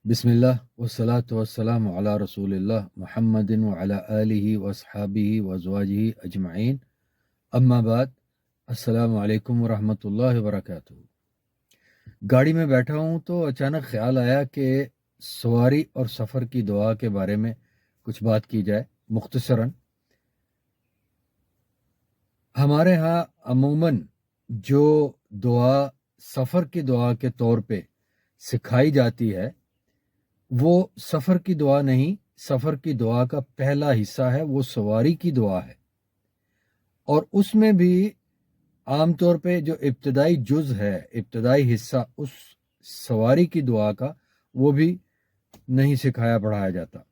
बिस्मिल्लाह वस्सलातु वस्सलामु अला रसूलिल्लाह मुहम्मदिन व अला आलिहि व अस्हाबिहि व अज़वाजिहि अजमईन अम्मा बाद अस्सलामु अलैकुम व रहमतुल्लाहि व बरकातुहू। गाड़ी में बैठा हूँ तो अचानक ख्याल आया कि सवारी और सफ़र की दुआ के बारे में कुछ बात की जाए मुख्तसरन। हमारे यहाँ अमूमन जो दुआ सफ़र की दुआ के तौर पे सिखाई जाती है वो सफ़र की दुआ नहीं, सफ़र की दुआ का पहला हिस्सा है, वो सवारी की दुआ है। और उसमें भी आमतौर पे जो इब्तदाई जुज़ है, इब्तदाई हिस्सा उस सवारी की दुआ का, वो भी नहीं सिखाया पढ़ाया जाता।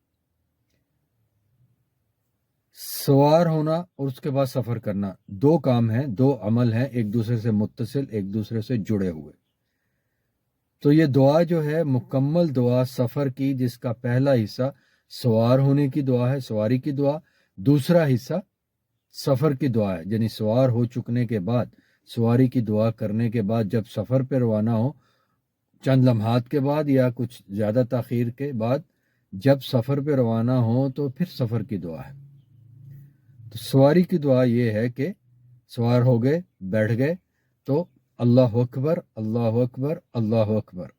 सवार होना और उसके बाद सफ़र करना दो काम हैं, दो अमल हैं, एक दूसरे से मुत्तसिल, एक दूसरे से जुड़े हुए। तो ये दुआ जो है मुकम्मल दुआ सफ़र की, जिसका पहला हिस्सा सवार होने की दुआ है, सवारी की दुआ, दूसरा हिस्सा सफ़र की दुआ है, यानी सवार हो चुकने के बाद सवारी की दुआ करने के बाद जब सफ़र पर रवाना हो, चंद लम्हात के बाद या कुछ ज़्यादा ताख़ीर के बाद जब सफ़र पर रवाना हो तो फिर सफ़र की दुआ है। तो सवारी की दुआ ये है कि सवार हो गए, बैठ गए तो अल्लाहु अकबर अल्लाहु अकबर अल्लाहु अकबर,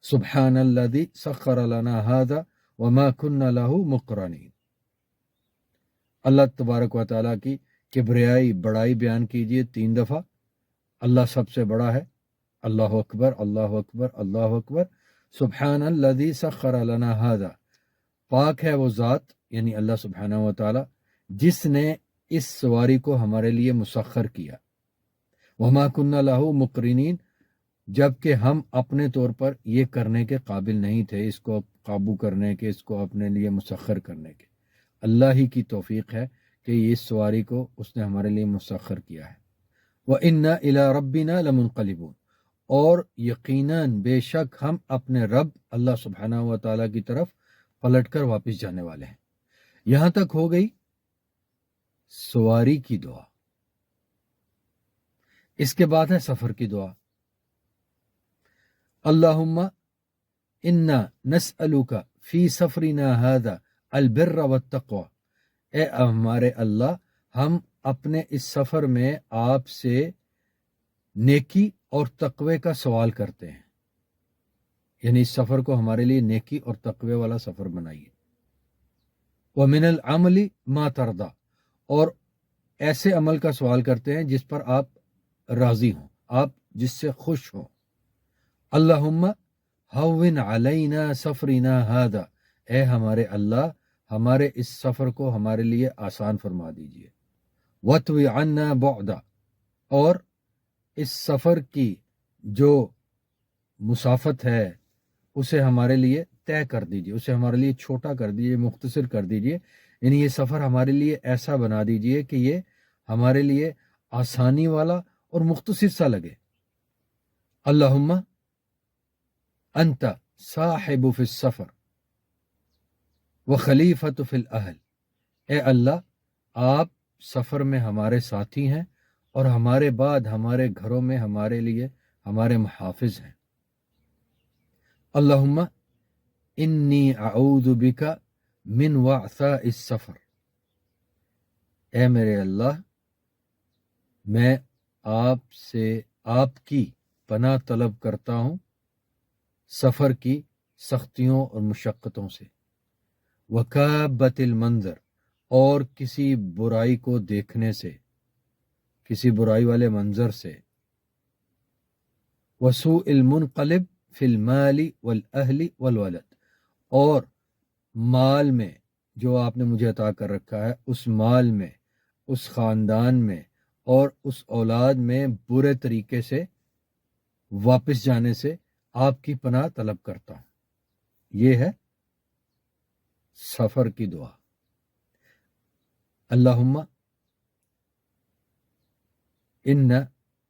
सुब्हानल्लज़ी सख्खर लना हाज़ा व मा कुन्ना लहू मुक़रिनीन। अल्लाह तबारक व तआला की किब्रियाई बड़ाई बयान कीजिए 3 दफ़ा। अल्लाह सबसे बड़ा है, अल्लाहु अकबर अल्लाहु अकबर अल्लाहु अकबर, सुब्हानल्लज़ी सख्खर लना हाज़ा, पाक है वो ज़ात यानी अल्लाह सुब्हानहु व तआला जिसने इस सवारी को हमारे लिए मुसख्खर किया। वमा कुन्ना लहू मुक़रिनीन, जबकि हम अपने तौर पर ये करने के काबिल नहीं थे, इसको काबू करने के, इसको अपने लिए मुसख्खर करने के। अल्लाह ही की तौफीक है कि इस सवारी को उसने हमारे लिए मुसख्खर किया है। व इन्ना इला रब्बिना लमुनक़लिबून, और यकीनन बेशक हम अपने रब अल्लाह सुब्हानहु व तआला की तरफ पलट कर वापस जाने वाले हैं। यहां तक हो गई सवारी की दुआ। इसके बाद है सफर की दुआ। अल्लाहुम्मा इन्ना नस्अलुका फी सफरिना हादा अल बिर्र वत्तक़वा, ए हमारे अल्लाह, हम अपने इस सफर में आपसे नेकी और तकवे का सवाल करते हैं, यानी इस सफर को हमारे लिए नेकी और तकवे वाला सफर बनाइए। व मिनल अमली मा तरदा, और ऐसे अमल का सवाल करते हैं जिस पर आप राजी हों, आप जिससे खुश हों। अल्लाहुम्मा हव्विन अलैना सफरिना हादा, ए हमारे अल्लाह, हमारे इस सफर को हमारे लिए आसान फरमा दीजिए। वत्वी अन्ना बुअदा, और इस सफर की जो मुसाफत है उसे हमारे लिए तय कर दीजिए, उसे हमारे लिए छोटा कर दीजिए, मुख्तसर कर दीजिए, यानी ये सफ़र हमारे लिए ऐसा बना दीजिए कि ये हमारे लिए आसानी वाला और मुख्तसर सा लगे। अल्लाहुम्मा अंता साहिबु फिस सफ़र व खलीफतु फिल अहल, ए अल्लाह, आप सफ़र में हमारे साथी हैं और हमारे बाद हमारे घरों में हमारे लिए हमारे मुहाफ़िज़ हैं। अल्लाहुम्मा इन्नी अऊज़ु बिका मिन वअसा इस सफ़र, ए मेरे अल्लाह, मैं आपसे आपकी पनाह तलब करता हूँ सफ़र की सख्तियों और मुशक्क़तों से। वकाबतिल मंज़र, और किसी बुराई को देखने से, किसी बुराई वाले मंज़र से। वसूइल मुनक़लिब फिल माली वल अहली वल वलद, और माल में जो आपने मुझे अता कर रखा है, उस माल में, उस ख़ानदान में और उस औलाद में बुरे तरीके से वापस जाने से आपकी पनाह तलब करता हूँ। ये है सफ़र की दुआ। अल्लाहुम्मा इन्ना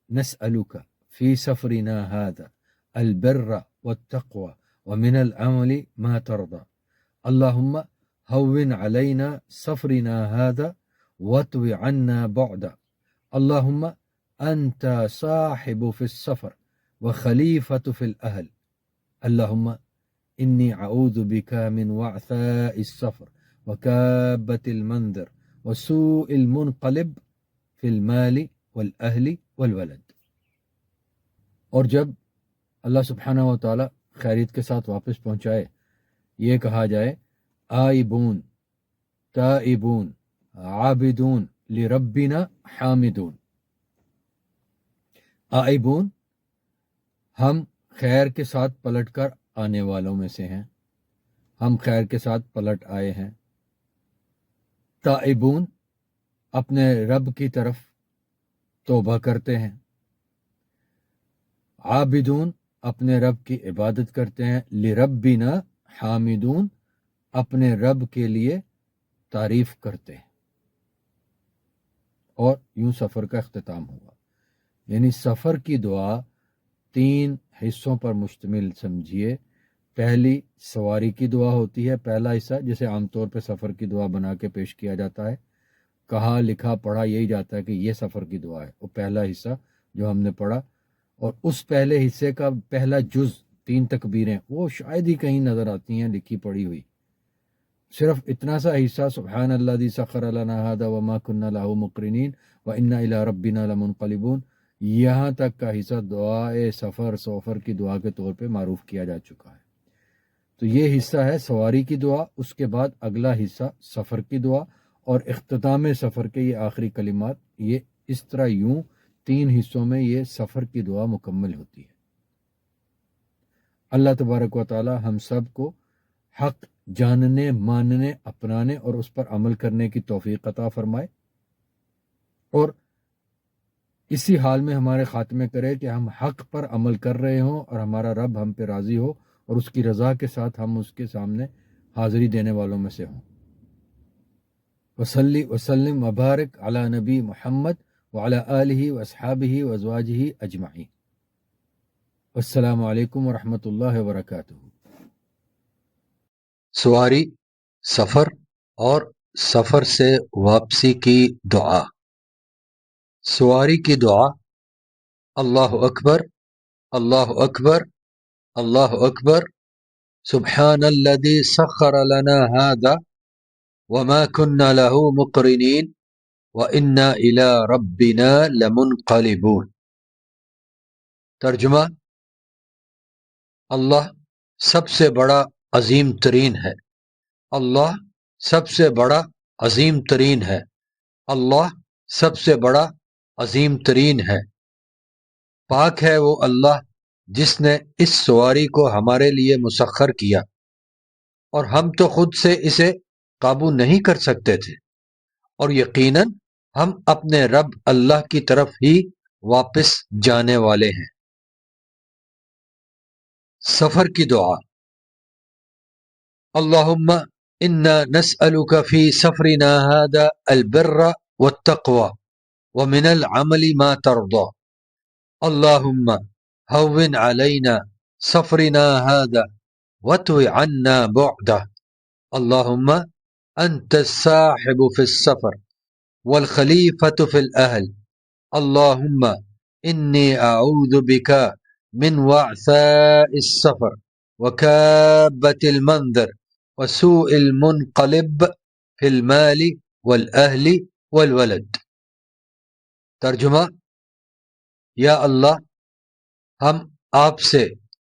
नस्अलुका फी सफ़रिना हादा अल बिर्र वत्तक़वा व मिनल अमली मा तरदा। अल्लाहुम्मा हव्विन अलैना सफ़रिना हादा वत्वी अन्ना बुअदा। अल्लाहुम्मा अंता साहिबु फिस सफ़र व खलीफतु फिल अहल। अल्लाहुम्मा इन्नी अऊज़ु बिका मिन वअसाइस सफ़र व काबतिल मंदर व सूइल मुनक़लिब फिल माली वल अहली वल वलद। और जब अल्लाह सुब्हानहु व तआला खैरियत के साथ वापस पहुंचाए, ये कहा जाए आइबून ताइबून आबिदून लिरब्बिना हामिदून। आइबून, हम खैर के साथ पलट कर आने वालों में से हैं, हम खैर के साथ पलट आए हैं। ताइबून, अपने रब की तरफ तौबा करते हैं। आबिदून, अपने रब की इबादत करते हैं। लिरब्बिना हामिदून, अपने रब के लिए तारीफ करते हैं। और यूं सफ़र का अख्तिताम हुआ। यानी सफ़र की दुआ 3 हिस्सों पर मुश्तमिल समझिए। पहली सवारी की दुआ होती है, पहला हिस्सा जिसे आमतौर पर सफ़र की दुआ बना के पेश किया जाता है। कहा लिखा पढ़ा यही जाता है कि ये सफ़र की दुआ है, वो पहला हिस्सा जो हमने पढ़ा। और उस पहले हिस्से का पहला जुज़ 3 तकबीरें वो शायद ही कहीं नज़र आती हैं लिखी पढ़ी हुई। सिर्फ इतना सा हिस्सा सुब्हान अल्लज़ी सख़र लना हादा व मा कुन्ना लहू मुक़रिनीन व इन्ना इला रब्बिना लमुनक़लिबून, यहाँ तक का हिस्सा दुआए सफ़र की दुआ के तौर पे मारूफ किया जा चुका है। तो ये हिस्सा है सवारी की दुआ। उसके बाद अगला हिस्सा सफ़र की दुआ और इख्तिताम सफ़र के ये आखिरी कलिमात। ये इस तरह यूं 3 हिस्सों में ये सफ़र की दुआ मुकम्मल होती है। अल्लाह तबारक व तआला हम सब को हक़ जानने, मानने, अपनाने और उस पर अमल करने की तौफीक अता फरमाए, और इसी हाल में हमारे खात्मे करे कि हम हक़ पर अमल कर रहे हों और हमारा रब हम पे राज़ी हो और उसकी रज़ा के साथ हम उसके सामने हाज़िरी देने वालों में से हों। वसल्ली वसल्लिम वबारक अला नबी मुहम्मद व अला आलिहि व अस्हाबिहि व अज़वाजिहि अजमाइन। अस्सलामु अलैकुम व रहमतुल्लाहि व बरकातुहू। सवारी, सफर और सफर से वापसी की दुआ। सवारी की दुआ। अल्लाहु अकबर, अल्लाहु अकबर, अल्लाहु अकबर, सुब्हानल्लज़ी सख्खर लना हादा व मा कुन्ना लहू मुक़रिनीन व इन्ना इला रब्बिना लमुनक़लिबून। तर्जुमा। अल्लाह सबसे बड़ा अजीम तरीन है। अल्लाह सबसे बड़ा अजीम तरीन है। अल्लाह सबसे बड़ा अजीम तरीन है। पाक है वो अल्लाह जिसने इस सवारी को हमारे लिए मुसख्खर किया और हम तो खुद से इसे काबू नहीं कर सकते थे, और यकीनन हम अपने रब अल्लाह की तरफ ही वापस जाने वाले हैं। सफर की दुआ। अल्लाहुम्मा इन्ना नस्अलुका फी सफरिना हादा अल बिर्र वत्तक़वा व मिनल अमली मा तर्दा। अल्लाहुम्मा हव्विन अलैना सफरिना हादा वत्वी अन्ना बुअदा। अल्लाहुम्मा अंत साहिबु फिस सफर वल खलीफतु फिल अहल। अल्लाहुम्मा इन्नी अऊज़ु बिका मिन वअसाइस सफर व काबतिल मंदर व सूइल मुनक़लिब फिल माली वल अहली वल वलद। तर्जुमा। या अल्लाह, हम आपसे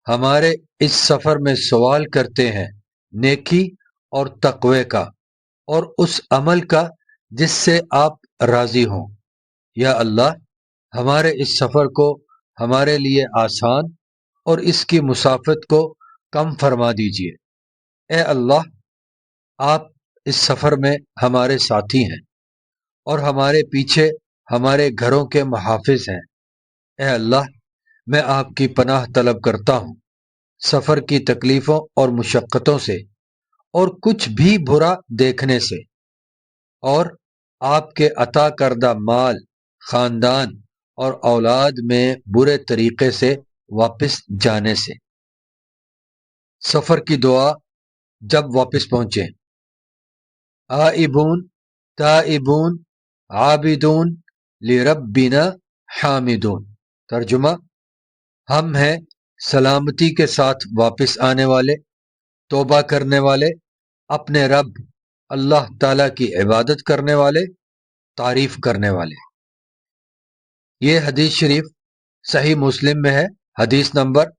हमारे इस सफर में सवाल करते हैं नेकी और तक़वे का और उस अमल का जिससे आप राजी हों। या अल्लाह, हमारे इस सफर को हमारे लिए आसान और इसकी मुसाफत को कम फरमा दीजिए। ए अल्लाह, आप इस सफर में हमारे साथी हैं और हमारे पीछे हमारे घरों के मुहाफिज हैं। ए अल्लाह, मैं आपकी पनाह तलब करता हूँ सफर की तकलीफों और मुशक्क़तों से और कुछ भी बुरा देखने से, और आपके अता करदा माल, खानदान और औलाद में बुरे तरीके से वापस जाने से। सफर की दुआ जब वापस पहुंचे। आइबून ताइबून आबिदून लिरब्बिना हामिदून। तर्जुमा। हम हैं सलामती के साथ वापस आने वाले, توبہ کرنے والے، اپنے رب اللہ تعالیٰ کی عبادت کرنے والے، تعریف کرنے والے۔ یہ حدیث شریف صحیح مسلم میں ہے، حدیث نمبر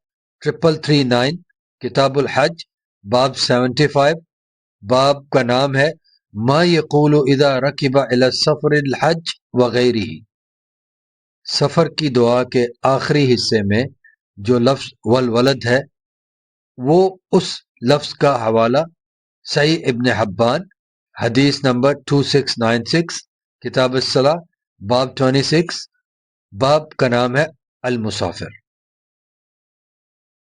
3339، کتاب الحج، باب 75۔ باب کا نام ہے ما یقول اذا رکب الی السفر الحج وغیرہ۔ سفر کی دعا کے آخری حصے میں جو لفظ والولد ہے، وہ اس لفظ کا حوالہ صحیح ابن حبان، حدیث نمبر 2696، کتاب الصلاۃ، باب 26۔ باب کا نام ہے المسافر۔